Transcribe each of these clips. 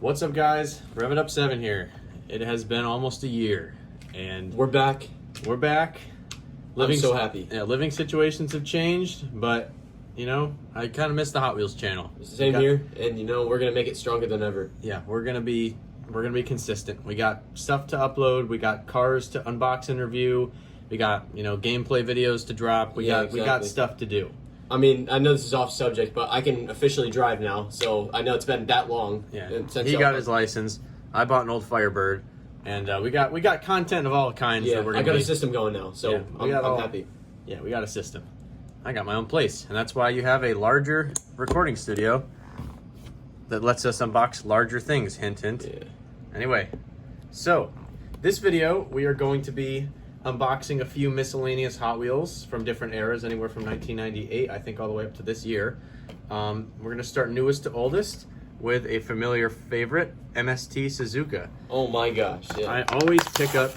What's up, guys? Rev It Up 7 here. It has been almost a year, and we're back. We're back. I'm so happy. Yeah, living situations have changed, but you know, I kind of miss the Hot Wheels channel. Same here, and you know, we're gonna make it stronger than ever. Yeah, we're gonna be consistent. We got stuff to upload. We got cars to unbox and review. We got gameplay videos to drop. We got stuff to do. I mean, I know this is off subject, but I can officially drive now, so I know it's been that long. Yeah, he got his license. I bought an old Firebird, and we got content of all kinds. Yeah, that I got a system going now, so yeah, I'm happy. Yeah, we got a system. I got my own place, and that's why you have a larger recording studio that lets us unbox larger things. Hint, hint. Yeah. Anyway, so this video we are going to be unboxing a few miscellaneous Hot Wheels from different eras, anywhere from 1998, I think, all the way up to this year. We're going to start newest to oldest with a familiar favorite, MST-Suzuka. Oh my gosh, yeah. I always pick up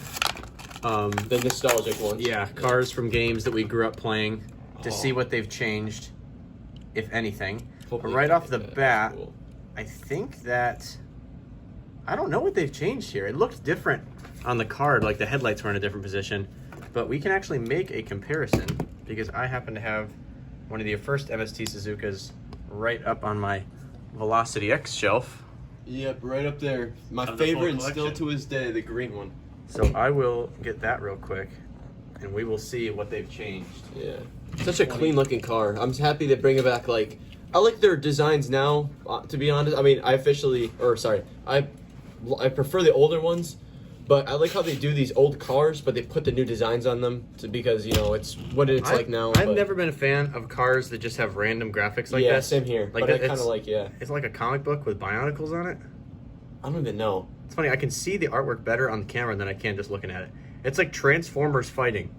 the nostalgic ones. Yeah, cars from games that we grew up playing to see what they've changed, if anything. But right off the bat, cool. I think that I don't know what they've changed here. It looked different on the card, like the headlights were in a different position, but we can actually make a comparison because I happen to have one of the first MST-Suzukas right up on my Velocity X shelf. Yep, right up there. My favorite, and still to this day, the green one. So I will get that real quick, and we will see what they've changed. Yeah, such a clean looking car. I'm happy they bring it back. Like, I like their designs now, to be honest. I mean, I prefer the older ones. But I like how they do these old cars, but they put the new designs on them because, it's what it's like now. I've never been a fan of cars that just have random graphics like that. Yeah, same here. Like, but I kind of like, yeah. It's like a comic book with Bionicles on it. I don't even know. It's funny, I can see the artwork better on the camera than I can just looking at it. It's like Transformers fighting.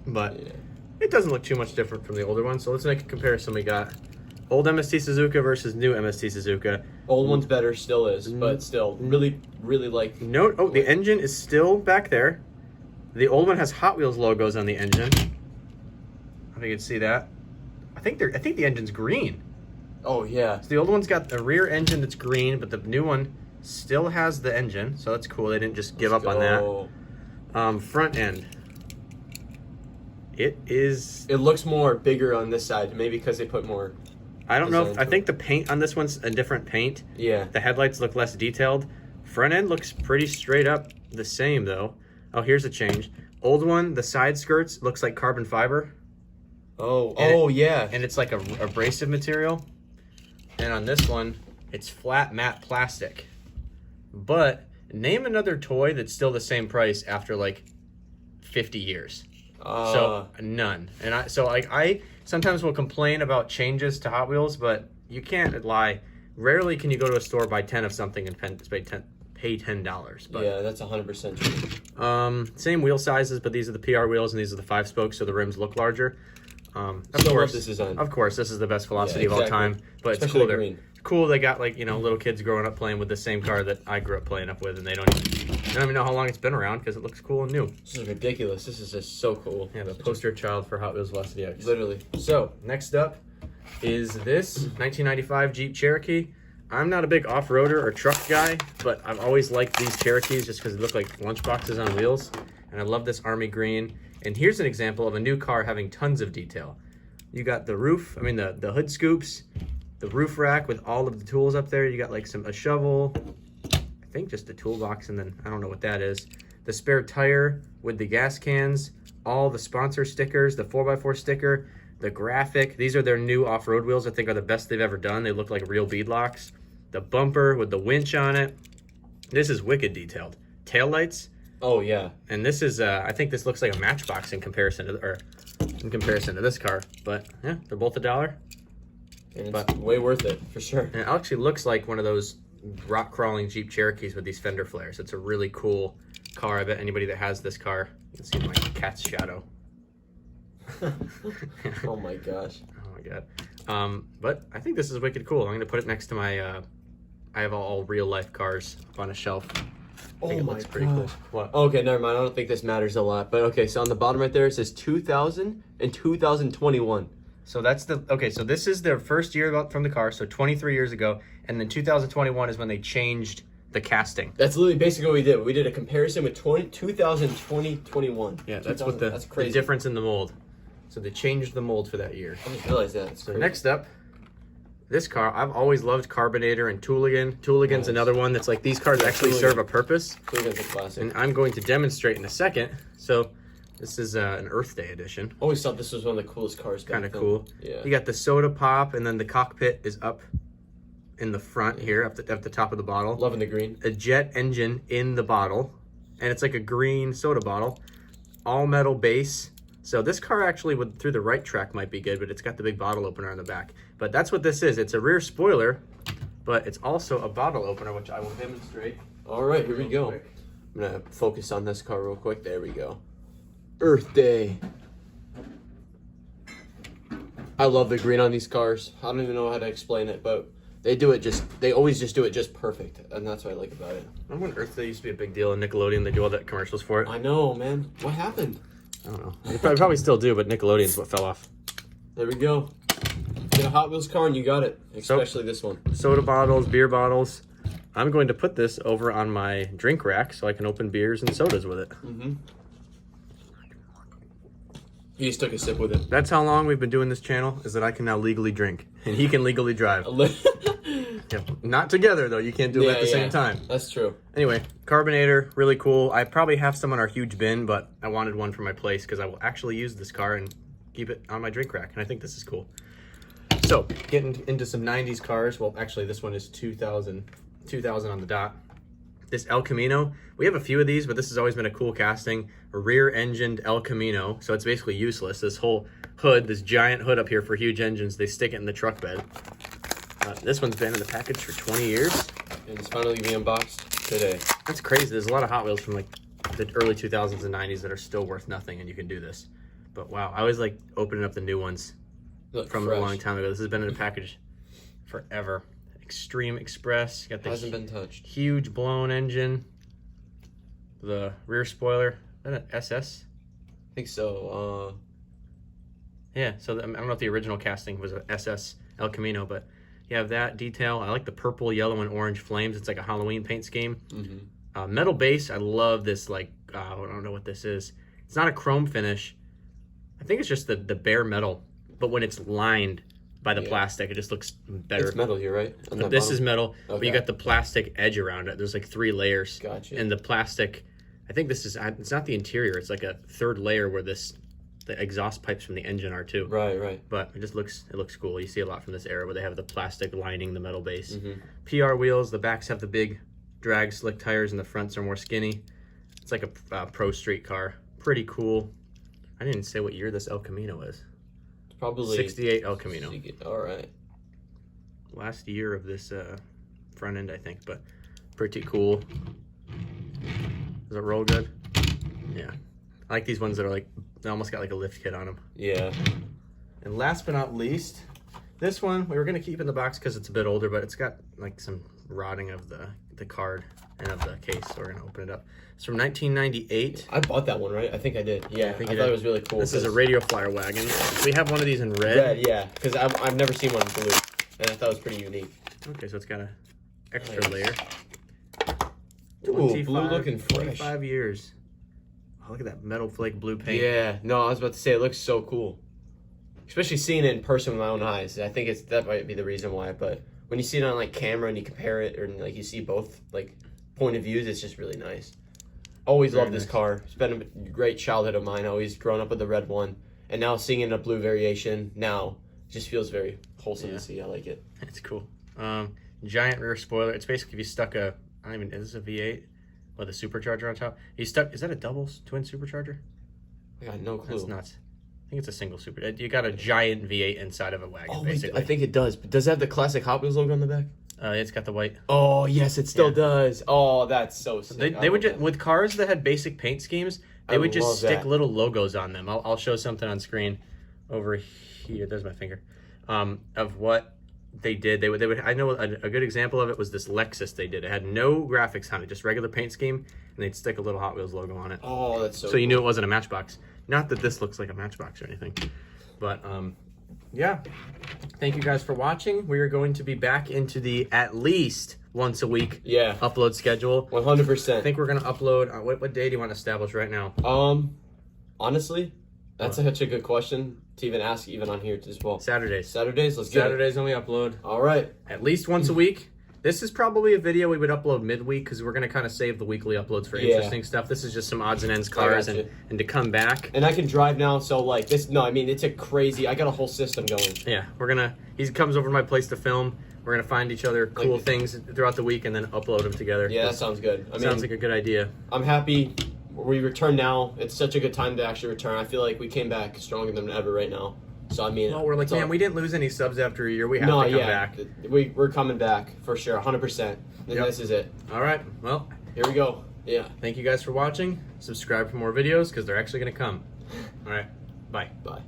But it doesn't look too much different from the older one, so let's make a comparison. We got old MST-Suzuka versus new MST-Suzuka. Old one's better, still is, but still, really like... Note, the engine is still back there. The old one has Hot Wheels logos on the engine. If you can see that. I think the engine's green. Oh, yeah. So the old one's got the rear engine that's green, but the new one still has the engine, so that's cool. They didn't just give up on that. Front end. It looks more bigger on this side, maybe because they put more... I don't know. I think the paint on this one's a different paint. Yeah. The headlights look less detailed. Front end looks pretty straight up the same, though. Oh, here's a change. Old one, the side skirts looks like carbon fiber. Yeah. And it's like a abrasive material. And on this one, it's flat matte plastic. But name another toy that's still the same price after like 50 years. So none. And I sometimes will complain about changes to Hot Wheels, but you can't lie. Rarely can you go to a store, buy 10 of something and pay $10. But yeah, that's 100% true. Same wheel sizes, but these are the PR wheels and these are the 5 spokes, so the rims look larger. Of course, this is the best Velocity of all time, but especially it's cool. Green. Cool, they got little kids growing up playing with the same car that I grew up playing up with, and they don't even know how long it's been around because it looks cool and new. This is ridiculous. This is just so cool. Yeah, the poster child for Hot Wheels Velocity X. Literally. So, next up is this 1995 Jeep Cherokee. I'm not a big off-roader or truck guy, but I've always liked these Cherokees just because they look like lunchboxes on wheels, and I love this army green. And here's an example of a new car having tons of detail. You got the roof, the hood scoops, the roof rack with all of the tools up there. You got like a shovel, I think just a toolbox, and then I don't know what that is. The spare tire with the gas cans, all the sponsor stickers, the 4x4 sticker, the graphic. These are their new off-road wheels. I think are the best they've ever done. They look like real beadlocks. The bumper with the winch on it. This is wicked detailed. Taillights. Oh yeah. And this is I think this looks like a Matchbox in comparison to this car. But yeah, they're both $1. And it's way worth it, for sure. And it actually looks like one of those rock-crawling Jeep Cherokees with these fender flares. It's a really cool car. I bet anybody that has this car, you can see my cat's shadow. Oh my gosh. Oh my god. But I think this is wicked cool. I'm going to put it next to my, I have all real-life cars up on a shelf. Oh my gosh. Pretty cool. What? Okay, never mind. I don't think this matters a lot. But okay, so on the bottom right there, it says 2000 and 2021. So that's okay, so this is their first year from the car, so 23 years ago, and then 2021 is when they changed the casting. That's literally basically what we did. We did a comparison with 2020, 21. Yeah, that's what that's crazy. the difference in the mold. So they changed the mold for that year. I didn't realize that. So next up, this car, I've always loved Carbonator and Tooligan. Tooligan's another one that's like, these cars actually serve a purpose. Tooligan's a classic. And I'm going to demonstrate in a second. So this is an Earth Day edition. Always thought this was one of the coolest cars. Kind of cool. Yeah. You got the soda pop, and then the cockpit is up in the front here, up the top of the bottle. Loving the green. A jet engine in the bottle, and it's like a green soda bottle. All metal base. So this car actually, through the right track, might be good, but it's got the big bottle opener on the back. But that's what this is. It's a rear spoiler, but it's also a bottle opener, which I will demonstrate. All right, here we go. I'm gonna focus on this car real quick. There we go. Earth Day. I love the green on these cars. I don't even know how to explain it, but they always just do it just perfect, and that's what I like about it. Remember when Earth Day used to be a big deal in Nickelodeon? They do all that commercials for it. I know, man. What happened? I don't know. They probably still do, but Nickelodeon's what fell off. There we go. Get a Hot Wheels car and you got it. Especially this one. Soda bottles, beer bottles. I'm going to put this over on my drink rack so I can open beers and sodas with it. Mm-hmm. He just took a sip with it. That's how long we've been doing this channel, is that I can now legally drink. And he can legally drive. Yep. Not together, though. You can't do them at the same time. That's true. Anyway, Carbonator, really cool. I probably have some on our huge bin, but I wanted one for my place because I will actually use this car and keep it on my drink rack. And I think this is cool. So, getting into some 90s cars. Well, actually, this one is 2000 on the dot. This El Camino, we have a few of these, but this has always been a cool casting. A rear-engined El Camino, so it's basically useless. This whole hood, this giant hood up here for huge engines, they stick it in the truck bed. This one's been in the package for 20 years. And it's finally being unboxed today. That's crazy. There's a lot of Hot Wheels from like the early 2000s and 90s that are still worth nothing, and you can do this. But wow, I always like opening up the new ones from a long time ago. This has been in a package forever. Extreme Express. Got the Hasn't been touched. Huge blown engine. The rear spoiler. Is that an SS? I think so. Yeah, so I don't know if the original casting was an SS El Camino, but you have that detail. I like the purple, yellow, and orange flames. It's like a Halloween paint scheme. Mm-hmm. Metal base. I love this, like, I don't know what this is. It's not a chrome finish. I think it's just the bare metal, but when it's lined by the plastic, it just looks better. It's metal here, right? This is metal, but you got the plastic edge around it. There's like 3 layers. Gotcha. And the plastic, I think this is, it's not the interior. It's like a 3rd layer where the exhaust pipes from the engine are too. Right. But it looks cool. You see a lot from this era where they have the plastic lining the metal base. Mm-hmm. PR wheels. The backs have the big drag slick tires, and the fronts are more skinny. It's like a pro street car. Pretty cool. I didn't even say what year this El Camino is. Probably 68 El Camino. All right. Last year of this front end, I think, but pretty cool. Does it roll good? Yeah. I like these ones that are like, they almost got like a lift kit on them. Yeah. And last but not least, this one we were going to keep in the box because it's a bit older, but it's got like some rotting of the card and of the case, so we're going to open it up. It's from 1998. I bought that one, right? I think I did. Yeah, I thought it was really cool. This is a Radio Flyer wagon. We have one of these in red. Red, yeah, because I've never seen one in blue, and I thought it was pretty unique. Okay, so it's got an extra layer. Ooh, blue looking fresh. 25 years. Oh, look at that metal flake blue paint. Yeah, no, I was about to say, it looks so cool. Especially seeing it in person with my own eyes. I think that might be the reason why, but when you see it on like camera and you compare it, or like you see both like point of views, it's just really nice. Always loved this car. It's been a great childhood of mine. Always grown up with the red one, and now seeing it in a blue variation now just feels very wholesome to see. I like it. It's cool. Giant rear spoiler. It's basically if you stuck is this a V8 with a supercharger on top? Is that a twin supercharger? I got no clue. That's nuts. I think it's a single super. You got a giant V8 inside of a wagon, basically. I think it does. But does it have the classic Hot Wheels logo on the back? It's got the white. Oh, yes, it still does. Oh, that's so sick. They would just, with cars that had basic paint schemes, they would just stick little logos on them. I'll show something on screen over here. There's my finger. Of what they did. They would. I know a good example of it was this Lexus they did. It had no graphics on it, just regular paint scheme, and they'd stick a little Hot Wheels logo on it. Oh, that's so you knew it wasn't a Matchbox. Not that this looks like a Matchbox or anything, but yeah, thank you guys for watching. We are going to be back into the at least once a week upload schedule. 100%. I think we're gonna upload on what day do you want to establish right now? Honestly, that's such a good question to even ask, even on here as well. Saturdays. Saturdays, let's get it. Saturdays when we upload. All right. At least once a week. This is probably a video we would upload midweek because we're gonna kind of save the weekly uploads for interesting stuff. This is just some odds and ends cars and to come back. And I can drive now, so like this. No, I mean it's a crazy. I got a whole system going. Yeah, we're gonna. He comes over to my place to film. We're gonna find each other cool things throughout the week and then upload them together. Yeah, that sounds good. I mean, sounds like a good idea. I'm happy we return now. It's such a good time to actually return. I feel like we came back stronger than ever right now. So I mean, well, we're like, man, we didn't lose any subs after a year. We have to come back. We're coming back for sure, 100%. And this is it. All right, well, here we go. Yeah. Thank you guys for watching. Subscribe for more videos because they're actually gonna come. All right, bye. Bye.